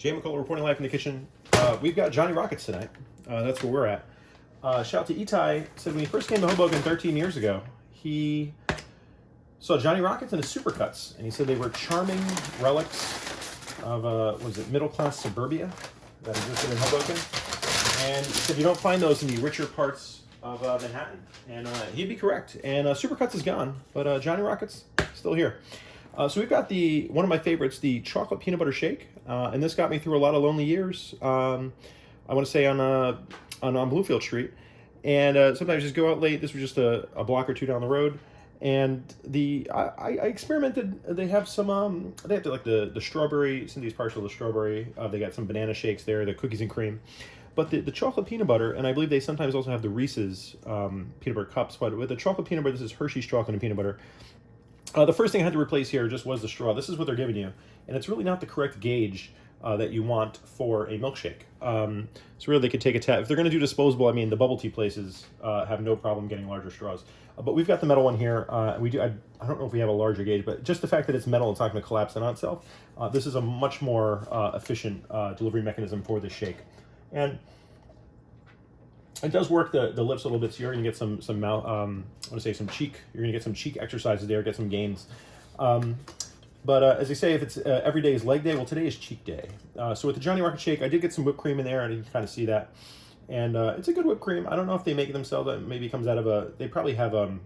Jmikola reporting live in the kitchen. We've got Johnny Rockets tonight. That's where we're at. Shout out to Itai. Said when he first came to Hoboken 13 years ago, he saw Johnny Rockets and his supercuts, and he said they were charming relics of was it middle-class suburbia that existed in Hoboken. And he said you don't find those in the richer parts of Manhattan, and he'd be correct. And Supercuts is gone, but Johnny Rockets still here. So we've got one of my favorites, the chocolate peanut butter shake, and this got me through a lot of lonely years. I want to say on Bluefield Street, and sometimes just go out late. This was just a block or two down the road, and I experimented. They have some they have like the strawberry. Cindy's partial to strawberry. They got some banana shakes there, the cookies and cream. But the chocolate peanut butter, and I believe they sometimes also have the Reese's peanut butter cups. But with the chocolate peanut butter, this is Hershey's chocolate and peanut butter. The first thing I had to replace here just was the straw. This is what they're giving you, and it's really not the correct gauge that you want for a milkshake. So really, they could take a tap. If they're going to do disposable, I mean, the bubble tea places have no problem getting larger straws. But we've got the metal one here. We do. I don't know if we have a larger gauge, but just the fact that it's metal, it's not going to collapse in on itself. This is a much more efficient delivery mechanism for this shake. And it does work the lips a little bit, so you're going to get some mouth, I want to say some cheek. You're going to get some cheek exercises there, get some gains. But as they say, if it's every day is leg day, well, today is cheek day. So with the Johnny Rocket shake, I did get some whipped cream in there, and you can kind of see that. And it's a good whipped cream. I don't know if they make it themselves. Maybe it comes out of they probably have one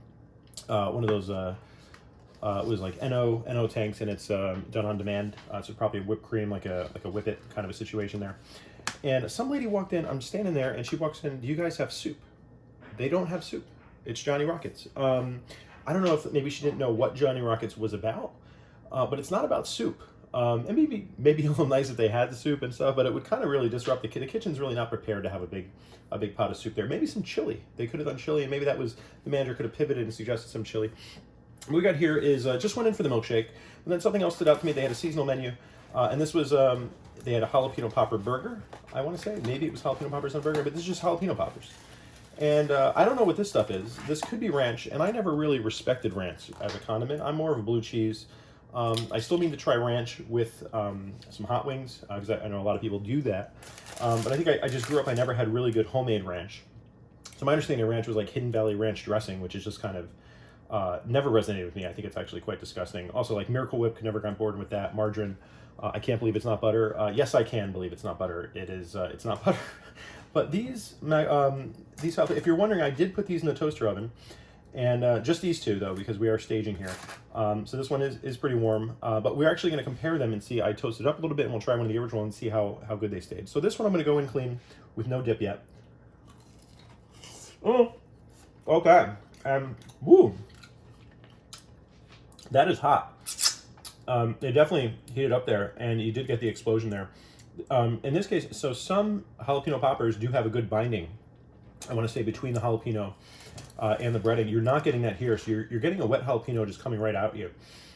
of those, it was like NO tanks, and it's done on demand. So probably whipped cream, like a whip it kind of a situation there. And some lady walked in, I'm standing there, and she walks in, do you guys have soup? They don't have soup. It's Johnny Rockets. I don't know if maybe she didn't know what Johnny Rockets was about, but it's not about soup. And maybe a little nice if they had the soup and stuff, but it would kind of really disrupt the kitchen's really not prepared to have a big pot of soup there. Maybe some chili. They could have done chili, and maybe that was, the manager could have pivoted and suggested some chili. What we got here is, just went in for the milkshake, and then something else stood out to me. They had a seasonal menu, and this was, they had a jalapeno popper burger, I want to say. Maybe it was jalapeno poppers on a burger, but this is just jalapeno poppers. And I don't know what this stuff is. This could be ranch, and I never really respected ranch as a condiment. I'm more of a blue cheese. I still need to try ranch with some hot wings, because I know a lot of people do that. But I think I just grew up, I never had really good homemade ranch. So my understanding of ranch was like Hidden Valley ranch dressing, which is just kind of never resonated with me. I think it's actually quite disgusting. Also, like Miracle Whip, could never got on board with that. Margarine, I can't believe it's not butter. Yes, I can believe it's not butter. It is. It's not butter. But these, if you're wondering, I did put these in the toaster oven, and just these two though, because we are staging here. So this one is pretty warm, but we're actually going to compare them and see. I toasted up a little bit, and we'll try one of the original and see how good they stayed. So this one I'm going to go in clean with no dip yet. Oh, okay. Woo. That is hot. They definitely heated up there, and you did get the explosion there. In this case, so some jalapeno poppers do have a good binding, I want to say, between the jalapeno and the breading. You're not getting that here, so you're getting a wet jalapeno just coming right out at you.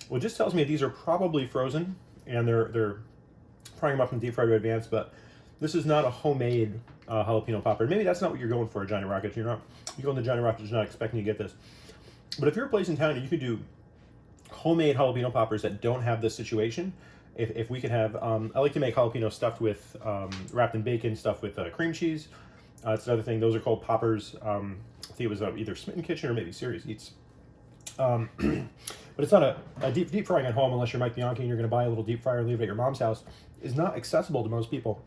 Well, it just tells me these are probably frozen, and they're frying them up in deep fried in advance, but this is not a homemade jalapeno popper. Maybe that's not what you're going for at Johnny Rockets. You're going to Johnny Rockets, you're not expecting to get this. But if you're a place in town and you could do homemade jalapeno poppers that don't have this situation, if we could have, I like to make jalapeno stuffed with, wrapped in bacon, stuffed with cream cheese. It's another thing. Those are called poppers. I think it was either Smitten Kitchen or maybe Serious Eats. But it's not a deep frying at home unless you're Mike Bianchi and you're going to buy a little deep fryer and leave it at your mom's house, is not accessible to most people.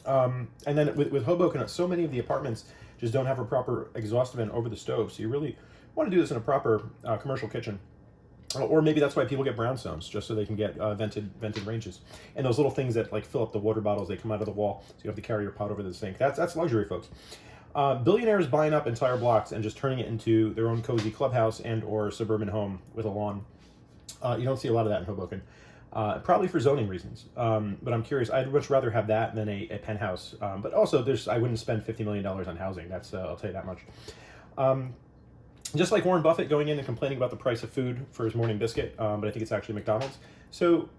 And then with Hoboken, so many of the apartments just don't have a proper exhaust vent over the stove. So you really want to do this in a proper commercial kitchen. Or maybe that's why people get brownstones, just so they can get vented ranges. And those little things that like fill up the water bottles, they come out of the wall, so you have to carry your pot over the sink. That's luxury, folks. Billionaires buying up entire blocks and just turning it into their own cozy clubhouse and or suburban home with a lawn. You don't see a lot of that in Hoboken, probably for zoning reasons. But I'm curious. I'd much rather have that than a penthouse. But also, I wouldn't spend $50 million on housing. That's I'll tell you that much. Just like Warren Buffett going in and complaining about the price of food for his morning biscuit, but I think it's actually McDonald's. So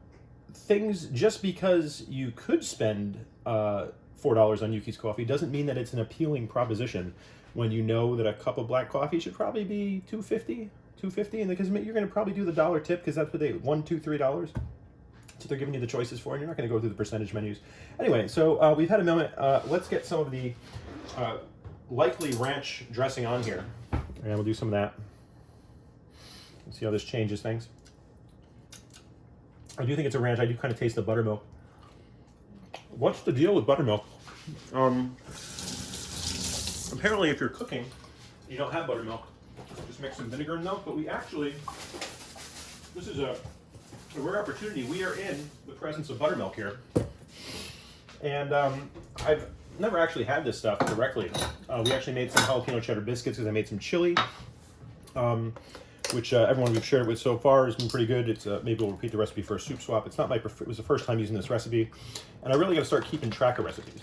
things, just because you could spend $4 on Yuki's coffee doesn't mean that it's an appealing proposition when you know that a cup of black coffee should probably be $2.50, and because you're going to probably do the dollar tip because that's what $1, $2, $3. So they're giving you the choices for, and you're not going to go through the percentage menus. Anyway, so we've had a moment. Let's get some of the likely ranch dressing on here. And we'll do some of that. Let's see how this changes things. I do think it's a ranch. I do kind of taste the buttermilk. What's the deal with buttermilk? Apparently, if you're cooking, you don't have buttermilk. Just mix some vinegar and milk. But we actually, this is a rare opportunity. We are in the presence of buttermilk here. And I've never actually had this stuff directly. We actually made some jalapeno cheddar biscuits because I made some chili, which everyone we've shared it with so far has been pretty good. It's maybe we'll repeat the recipe for a soup swap. It's not my it was the first time using this recipe, and I really got to start keeping track of recipes.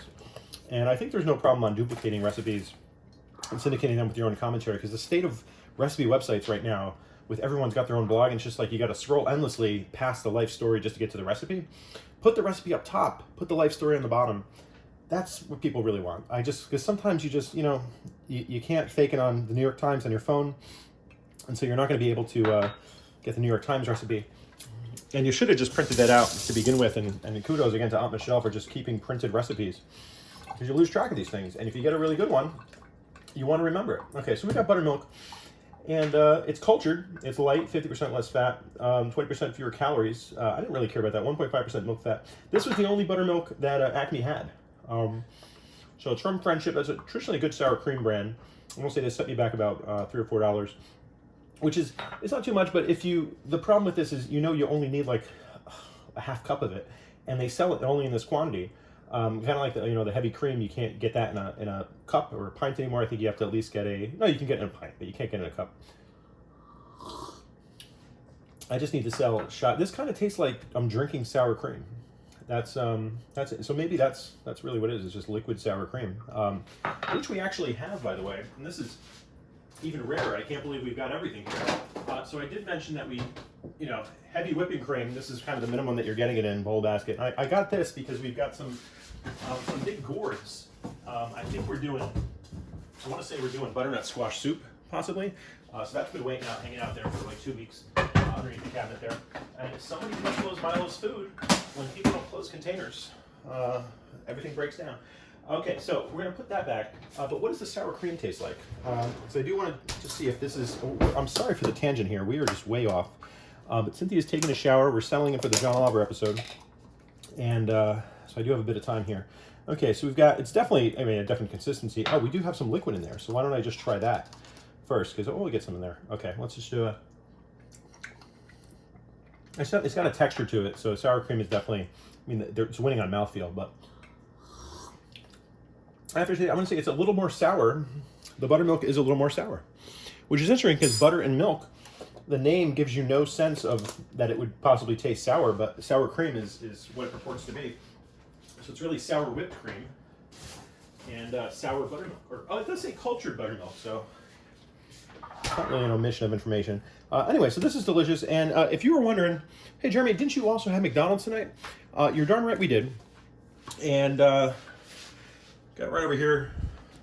And I think there's no problem on duplicating recipes and syndicating them with your own commentary, because the state of recipe websites right now, with everyone's got their own blog, and it's just like you got to scroll endlessly past the life story just to get to the recipe. Put the recipe up top, put the life story on the bottom. That's what people really want. Because sometimes you just, you can't fake it on the New York Times on your phone, and so you're not going to be able to get the New York Times recipe. And you should have just printed that out to begin with, and kudos again to Aunt Michelle for just keeping printed recipes, because you lose track of these things. And if you get a really good one, you want to remember it. Okay, so we got buttermilk, and it's cultured. It's light, 50% less fat, 20% fewer calories. I didn't really care about that, 1.5% milk fat. This was the only buttermilk that Acme had. So it's from Friendship. That's traditionally a good sour cream brand. I will say they set me back about $3 or $4, which is, it's not too much, but the problem with this is, you only need like a half cup of it, and they sell it only in this quantity. Kind of like the heavy cream, you can't get that in a cup or a pint anymore. I think you have to at least get no, you can get it in a pint, but you can't get it in a cup. I just need to sell a shot. This kind of tastes like I'm drinking sour cream. That's it. So maybe that's really what it is. It's just liquid sour cream, which we actually have, by the way. And this is even rarer. I can't believe we've got everything here. So I did mention that we, heavy whipping cream. This is kind of the minimum that you're getting it in bowl basket. I got this because we've got some big gourds. I think I want to say we're doing butternut squash soup, possibly. So that's been hanging out there for like 2 weeks underneath the cabinet there. And if somebody doesn't close Milo's food, when people don't close containers, everything breaks down. Okay, so we're going to put that back. But what does the sour cream taste like? So I do want to see if this is... I'm sorry for the tangent here. We are just way off. But Cynthia's taking a shower. We're selling it for the John Oliver episode. And so I do have a bit of time here. Okay, so we've got... It's definitely, a definite consistency. Oh, we do have some liquid in there. So why don't I just try that first? Because we'll get some in there. Okay, let's just do a... It's got a texture to it. So sour cream is definitely... it's winning on mouthfeel, but... I have to say, I'm going to say it's a little more sour. The buttermilk is a little more sour, which is interesting because butter and milk, the name gives you no sense of that it would possibly taste sour, but sour cream is what it purports to be. So it's really sour whipped cream and sour buttermilk. It does say cultured buttermilk, so it's not really an omission of information. Anyway, so this is delicious. And if you were wondering, hey, Jeremy, didn't you also have McDonald's tonight? You're darn right we did. And... got right over here.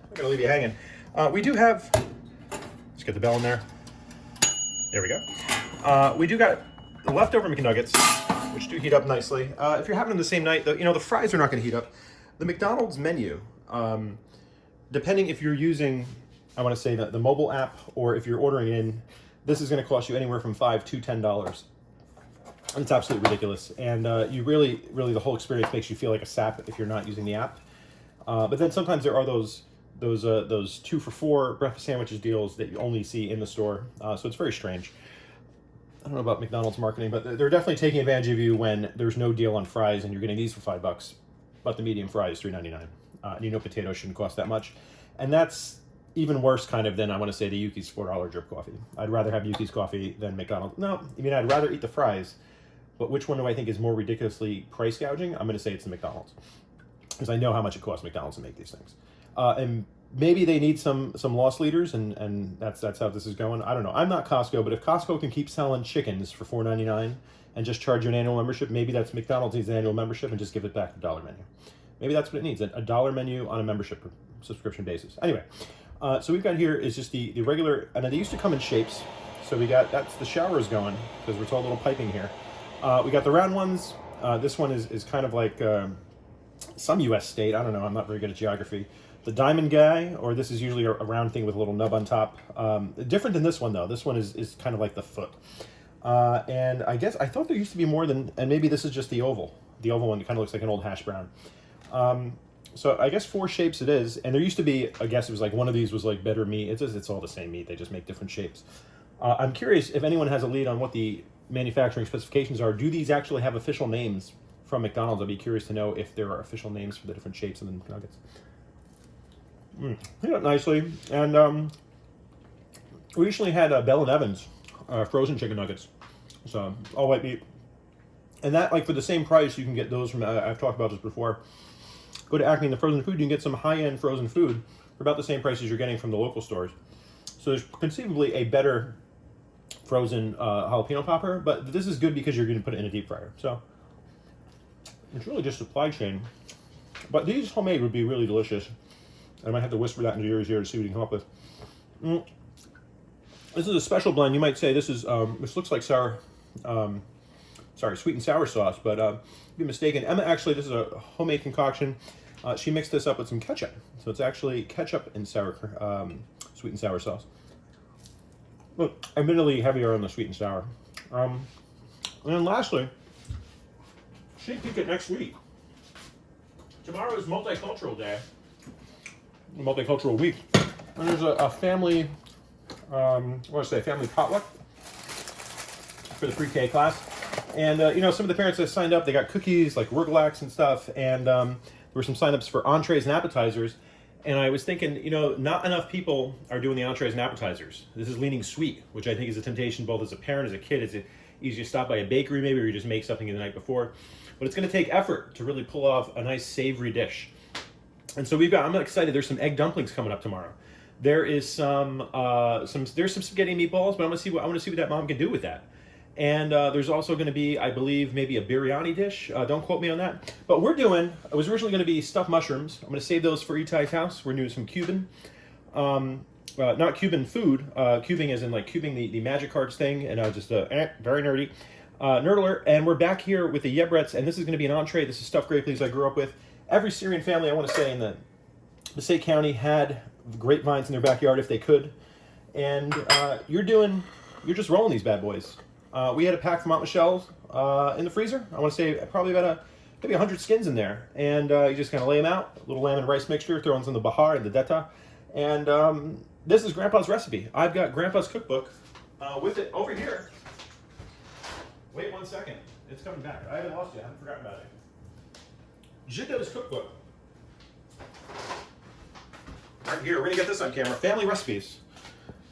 I'm gonna leave you hanging. We do have, let's get the bell in there. There we go. We do got the leftover McNuggets, which do heat up nicely. If you're having them the same night, the fries are not gonna heat up. The McDonald's menu, depending if you're using, I wanna say that the mobile app, or if you're ordering in, this is gonna cost you anywhere from $5 to $10. And it's absolutely ridiculous. And you really, the whole experience makes you feel like a sap if you're not using the app. But then sometimes there are those 2 for $4 breakfast sandwiches deals that you only see in the store. So it's very strange. I don't know about McDonald's marketing, but they're definitely taking advantage of you when there's no deal on fries and you're getting these for $5, but the medium fry is $3.99. And potatoes shouldn't cost that much. And that's even worse kind of than, I want to say, the Yuki's $4 drip coffee. I'd rather have Yuki's coffee than McDonald's. No, I'd rather eat the fries, but which one do I think is more ridiculously price gouging? I'm going to say it's the McDonald's, because I know how much it costs McDonald's to make these things. And maybe they need some loss leaders, and that's how this is going. I don't know. I'm not Costco, but if Costco can keep selling chickens for $4.99 and just charge you an annual membership, maybe that's McDonald's needs an annual membership and just give it back to $1 menu. Maybe that's what it needs, a $1 menu on a membership subscription basis. Anyway, so we've got here is just the regular, and they used to come in shapes. So that's the showers going, because we're told a little piping here. We got the round ones, This one is kind of like some U.S. state. I don't know. I'm not very good at geography. The diamond guy, or this is usually a round thing with a little nub on top. Different than this one, though. This one is kind of like the foot. And I guess I thought there used to be more than, and maybe this is just the oval. The oval one kind of looks like an old hash brown. So I guess 4 shapes it is. And there used to be, I guess it was like one of these was like better meat. It's all the same meat. They just make different shapes. I'm curious if anyone has a lead on what the manufacturing specifications are. Do these actually have official names from McDonald's? I'd be curious to know if there are official names for the different shapes of the nuggets. Clean up nicely. And we recently had Bell and Evans frozen chicken nuggets. So all white meat. And that, like, for the same price, you can get those from, I've talked about this before. Go to Acme in the frozen food, you can get some high-end frozen food for about the same price as you're getting from the local stores. So there's conceivably a better frozen jalapeno popper, but this is good because you're going to put it in a deep fryer. So it's really just supply chain. But these homemade would be really delicious. I might have to whisper that into your ear to see what you can come up with. This is a special blend. You might say this is this looks like sweet and sour sauce, but you'd be mistaken. Emma, actually, this is a homemade concoction. She mixed this up with some ketchup, so it's actually ketchup and sour, sweet and sour sauce. Look, admittedly heavier on the sweet and sour. And then lastly, sneak peek at next week. Tomorrow is Multicultural Day, Multicultural Week, and there's a family, family potluck for the pre-K class. And, some of the parents that signed up, they got cookies, like Ruglax and stuff, and there were some sign-ups for entrees and appetizers. And I was thinking, not enough people are doing the entrees and appetizers. This is leaning sweet, which I think is a temptation both as a parent, as a kid. It's easy to stop by a bakery maybe, or you just make something the night before. But it's going to take effort to really pull off a nice savory dish. And so I'm excited. There's some egg dumplings coming up tomorrow. There is some spaghetti and meatballs, but I want to see what that mom can do with that. And there's also going to be, I believe, maybe a biryani dish. Don't quote me on that. But it was originally going to be stuffed mushrooms. I'm going to save those for Itai's house. We're doing some Cuban, not Cuban food. Cubing as in like cubing the magic cards thing. And just very nerdy. Nerd alert. And we're back here with the Yebrets. And this is going to be an entree. This is stuffed grape leaves I grew up with. Every Syrian family, I want to say, in the Passaic County had grapevines in their backyard if they could. And you're just rolling these bad boys. We had a pack from Aunt Michelle's in the freezer. I want to say probably maybe 100 skins in there. And you just kind of lay them out. A little lamb and rice mixture, throw in some of the bahar and the deta. And this is Grandpa's recipe. I've got Grandpa's cookbook with it over here. Wait 1 second. It's coming back. I haven't lost it. I haven't forgotten about it. Jmiko's cookbook. Right here. We're going to get this on camera. Family recipes.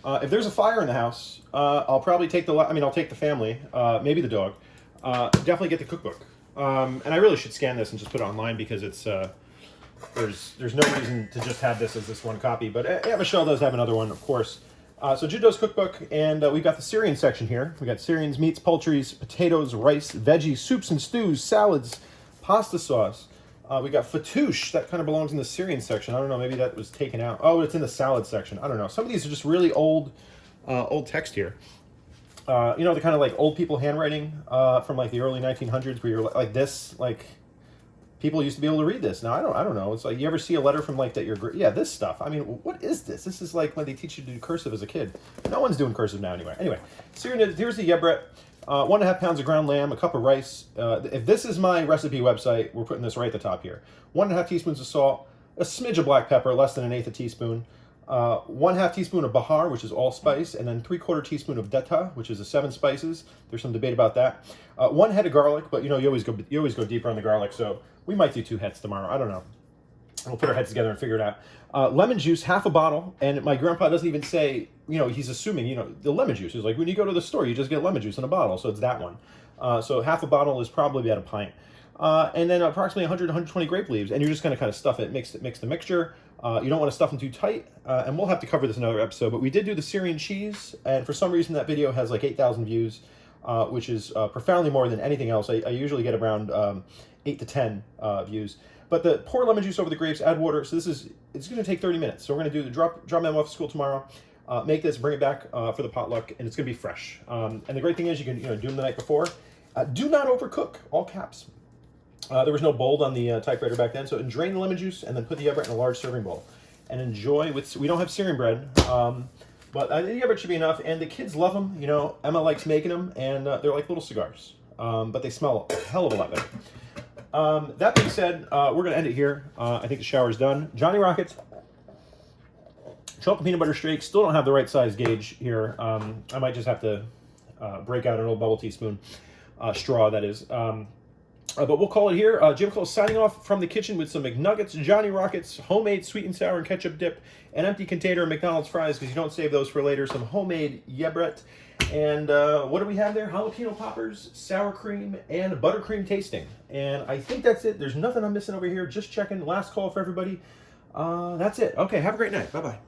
If there's a fire in the house, I'll probably take I'll take the family, maybe the dog. Definitely get the cookbook. And I really should scan this and just put it online because it's there's no reason to just have this as this one copy. But Aunt Michelle does have another one, of course. So Jmiko's cookbook, and we've got the Syrian section here. We got Syrians, meats, poultries, potatoes, rice, veggies, soups and stews, salads, pasta sauce. We got fattoush. That kind of belongs in the Syrian section. I don't know. Maybe that was taken out. Oh, it's in the salad section. I don't know. Some of these are just really old text here. The kind of like old people handwriting from like the early 1900s, where you're like this, like people used to be able to read this. Now I don't know. It's like you ever see a letter from like that? This stuff. I mean, what is this? This is like when they teach you to do cursive as a kid. No one's doing cursive now anyway. Anyway, Syrian. Here's the Yebret. 1.5 pounds of ground lamb, a cup of rice. If this is my recipe website, we're putting this right at the top here. 1.5 teaspoons of salt, a smidge of black pepper, less than 1/8 teaspoon. 1/2 teaspoon of bahar, which is allspice, and then 3/4 teaspoon of deta, which is a 7 spices. There's some debate about that. 1 head of garlic, but you always go deeper on the garlic, so we might do 2 heads tomorrow. I don't know. We'll put our heads together and figure it out. Lemon juice, half a bottle, and my grandpa doesn't even say, he's assuming, the lemon juice is like when you go to the store, you just get lemon juice in a bottle, so it's that one. So half a bottle is probably about a pint. And then approximately 100 to 120 grape leaves, and you're just going to kind of stuff it, mix the mixture. You don't want to stuff them too tight, and we'll have to cover this in another episode, but we did do the Syrian cheese, and for some reason that video has like 8,000 views, which is profoundly more than anything else. I usually get around 8 to 10 views. But pour lemon juice over the grapes, add water. So it's going to take 30 minutes. So we're going to do drop them off at school tomorrow, make this, bring it back for the potluck, and it's going to be fresh. And the great thing is you can do them the night before, Do not overcook, all caps. There was no bold on the typewriter back then, so drain the lemon juice and then put the yogurt in a large serving bowl. And enjoy with, we don't have Syrian bread, but the yogurt should be enough, and the kids love them. You know, Emma likes making them, and they're like little cigars, but they smell a hell of a lot better. That being said, we're going to end it here. I think the shower's done. Johnny Rockets, chocolate peanut butter streak. Still don't have the right size gauge here. I might just have to break out an old bubble teaspoon straw, that is. But we'll call it here. Jmikola signing off from the kitchen with some McNuggets, Johnny Rockets, homemade sweet and sour and ketchup dip, an empty container of McDonald's fries because you don't save those for later, some homemade yebret, and what do we have there? Jalapeno poppers, sour cream, and buttercream tasting. And I think that's it. There's nothing I'm missing over here. Just checking. Last call for everybody. That's it. Okay, have a great night. Bye-bye.